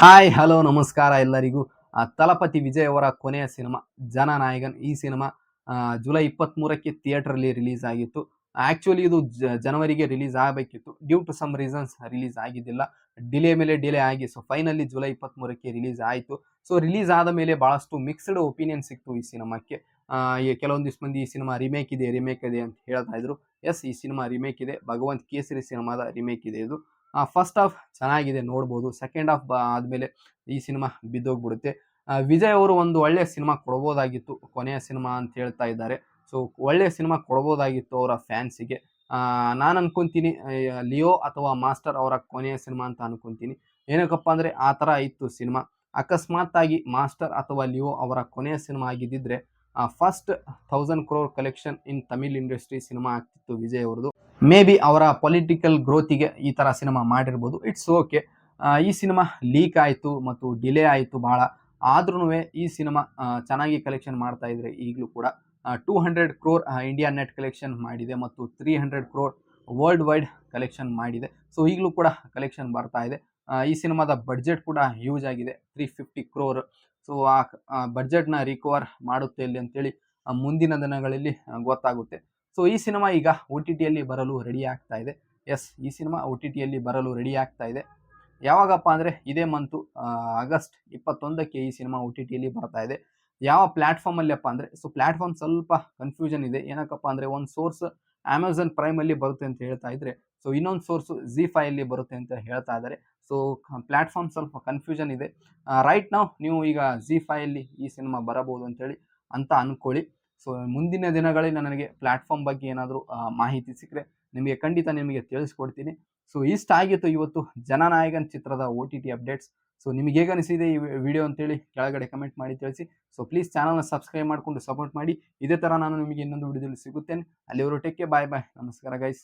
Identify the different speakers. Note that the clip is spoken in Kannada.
Speaker 1: ಹಾಯ್ ಹಲೋ ನಮಸ್ಕಾರ ಎಲ್ಲರಿಗೂ. ತಲಪತಿ ವಿಜಯ್ ಅವರ ಕೊನೆಯ ಸಿನಿಮಾ ಜನನಾಯಕನ್. ಈ ಸಿನಿಮಾ ಜುಲೈ 23ಕ್ಕೆ ಥಿಯೇಟರಲ್ಲಿ ರಿಲೀಸ್ ಆಗಿತ್ತು. ಆಕ್ಚುಲಿ ಇದು ಜನವರಿಗೆ ರಿಲೀಸ್ ಆಗಬೇಕಿತ್ತು. Due to some reasons release ಆಗಿದ್ದಿಲ್ಲ. ಡಿಲೇ ಮೇಲೆ ಡಿಲೇ ಆಗಿ ಫೈನಲಿ ಜುಲೈ 23ಕ್ಕೆ ರಿಲೀಸ್ ಆಯಿತು. ರಿಲೀಸ್ ಆದ ಮೇಲೆ ಬಹಳಷ್ಟು ಮಿಕ್ಸ್ಡ್ ಒಪಿನಿಯನ್ ಸಿಕ್ತು ಈ ಸಿನಿಮಾಕ್ಕೆ. ಕೆಲವೊಂದಿಷ್ಟು ಮಂದಿ ಈ ಸಿನಿಮಾ ರಿಮೇಕ್ ಇದೆ ಅಂತ ಹೇಳ್ತಾ ಇದ್ರು. ಎಸ್, ಈ ಸಿನಿಮಾ ರಿಮೇಕ್ ಇದೆ. ಭಗವಂತ್ ಕೇಸರಿ ಸಿನಿಮಾದ ರಿಮೇಕ್ ಇದೆ ಇದು. ಫಸ್ಟ್ ಹಾಫ್ ಚೆನ್ನಾಗಿದೆ, ನೋಡ್ಬೋದು. ಸೆಕೆಂಡ್ ಹಾಫ್ ಆದಮೇಲೆ ಈ ಸಿನಿಮಾ ಬಿದ್ದೋಗ್ಬಿಡುತ್ತೆ. ವಿಜಯ್ ಅವರು ಒಂದು ಒಳ್ಳೆಯ ಸಿನಿಮಾ ಕೊಡ್ಬೋದಾಗಿತ್ತು, ಕೊನೆಯ ಸಿನಿಮಾ ಅಂತ ಹೇಳ್ತಾ ಇದ್ದಾರೆ. ಒಳ್ಳೆಯ ಸಿನಿಮಾ ಕೊಡ್ಬೋದಾಗಿತ್ತು ಅವರ ಫ್ಯಾನ್ಸಿಗೆ. ನಾನು ಅನ್ಕೊಂತೀನಿ ಲಿಯೋ ಅಥವಾ ಮಾಸ್ಟರ್ ಅವರ ಕೊನೆಯ ಸಿನಿಮಾ ಅಂತ ಅನ್ಕೊಂತೀನಿ. ಏನಕ್ಕಪ್ಪ ಅಂದರೆ ಆ ಥರ ಇತ್ತು ಸಿನಿಮಾ. ಅಕಸ್ಮಾತ್ ಆಗಿ ಮಾಸ್ಟರ್ ಅಥವಾ ಲಿಯೋ ಅವರ ಕೊನೆಯ ಸಿನಿಮಾ ಆಗಿದ್ದಿದ್ರೆ ಫಸ್ಟ್ 1000 crore ಕಲೆಕ್ಷನ್ ಇನ್ ತಮಿಳ್ ಇಂಡಸ್ಟ್ರಿ ಸಿನಿಮಾ ಆಗ್ತಿತ್ತು ವಿಜಯ್ ಅವ್ರದ್ದು. ಮೇ ಬಿ ಅವರ ಪೊಲಿಟಿಕಲ್ ಗ್ರೋತಿಗೆ ಈ ಥರ ಸಿನಿಮಾ ಮಾಡಿರ್ಬೋದು. It's okay. ಈ ಸಿನಿಮಾ ಲೀಕ್ ಆಯಿತು ಮತ್ತು ಡಿಲೇ ಆಯಿತು ಭಾಳ. ಆದ್ರೂ ಈ ಸಿನಿಮಾ ಚೆನ್ನಾಗಿ ಕಲೆಕ್ಷನ್ ಮಾಡ್ತಾ ಇದ್ರೆ ಈಗಲೂ ಕೂಡ 200 crore ಇಂಡಿಯಾ ನೆಟ್ ಕಲೆಕ್ಷನ್ ಮಾಡಿದೆ ಮತ್ತು 300 crore ವರ್ಲ್ಡ್ ವೈಡ್ ಕಲೆಕ್ಷನ್ ಮಾಡಿದೆ. ಈಗಲೂ ಕೂಡ ಕಲೆಕ್ಷನ್ ಬರ್ತಾ ಇದೆ. ಈ ಸಿನಿಮಾದ ಬಡ್ಜೆಟ್ ಕೂಡ ಹ್ಯೂಜ್ ಆಗಿದೆ, 350 crore. ಆ ಬಡ್ಜೆಟ್ನ ರಿಕವರ್ ಮಾಡುತ್ತೆ ಇಲ್ಲಿ ಅಂತೇಳಿ ಮುಂದಿನ ದಿನಗಳಲ್ಲಿ ಗೊತ್ತಾಗುತ್ತೆ. ಈ ಸಿನಿಮಾ ಈಗ OTTಯಲ್ಲಿ ಬರಲು ರೆಡಿ ಆಗ್ತಾ ಇದೆ. ಎಸ್, ಈ ಸಿನಿಮಾ OTTಯಲ್ಲಿ ಬರಲು ರೆಡಿ ಆಗ್ತಾ ಇದೆ. ಯಾವಾಗಪ್ಪ ಅಂದರೆ ಇದೇ ಮಂತು ಆಗಸ್ಟ್ 21ಕ್ಕೆ ಈ ಸಿನಿಮಾ OTTಯಲ್ಲಿ ಬರ್ತಾ ಇದೆ. ಯಾವ ಪ್ಲ್ಯಾಟ್ಫಾರ್ಮಲ್ಲಿಯಪ್ಪ ಅಂದರೆ ಪ್ಲ್ಯಾಟ್ಫಾರ್ಮ್ ಸ್ವಲ್ಪ ಕನ್ಫ್ಯೂಷನ್ ಇದೆ. ಏನಕ್ಕಪ್ಪ ಅಂದರೆ ಒಂದು ಸೋರ್ಸ್ ಅಮೆಝಾನ್ ಪ್ರೈಮಲ್ಲಿ ಬರುತ್ತೆ ಅಂತ ಹೇಳ್ತಾ ಇದ್ರೆ, ಇನ್ನೊಂದು ಸೋರ್ಸು ZEE5ಅಲ್ಲಿ ಬರುತ್ತೆ ಅಂತ ಹೇಳ್ತಾ ಇದ್ದಾರೆ. ಪ್ಲ್ಯಾಟ್ಫಾರ್ಮ್ ಸ್ವಲ್ಪ ಕನ್ಫ್ಯೂಷನ್ ಇದೆ. ರೈಟ್ ನಾವು ನೀವು ಈಗ ZEE5ಅಲ್ಲಿ ಈ ಸಿನಿಮಾ ಬರಬಹುದು ಅಂತೇಳಿ ಅಂತ ಅಂದ್ಕೊಳ್ಳಿ. ಮುಂದಿನ ದಿನಗಳಲ್ಲಿ ನನಗೆ ಪ್ಲ್ಯಾಟ್ಫಾರ್ಮ್ ಬಗ್ಗೆ ಏನಾದರೂ ಮಾಹಿತಿ ಸಿಕ್ಕರೆ ನಿಮಗೆ ತಿಳಿಸ್ಕೊಡ್ತೀನಿ. ಇಷ್ಟ ಆಗಿತ್ತು ಇವತ್ತು ಜನನಾಯಕನ್ ಚಿತ್ರದ OTT ಅಪ್ಡೇಟ್ಸ್. ನಿಮಗೆ ಹೇಗೆ ಅನಿಸಿದೆ ಈ ವಿಡಿಯೋ ಅಂತೇಳಿ ಕೆಳಗಡೆ ಕಮೆಂಟ್ ಮಾಡಿ ತಿಳಿಸಿ. ಪ್ಲೀಸ್ ಚಾನಲ್ನ ಸಬ್ಸ್ಕ್ರೈಬ್ ಮಾಡಿಕೊಂಡು ಸಪೋರ್ಟ್ ಮಾಡಿ. ಇದೇ ಥರ ನಾನು ನಿಮಗೆ ಇನ್ನೊಂದು ವಿಡಿಯೋದಲ್ಲಿ ಸಿಗುತ್ತೇನೆ. ಅಲ್ಲಿವರೆಗೂ ಟೇಕ್ ಕೇರ್, ಬಾಯ್ ಬಾಯ್, ನಮಸ್ಕಾರ ಗೈಸ್.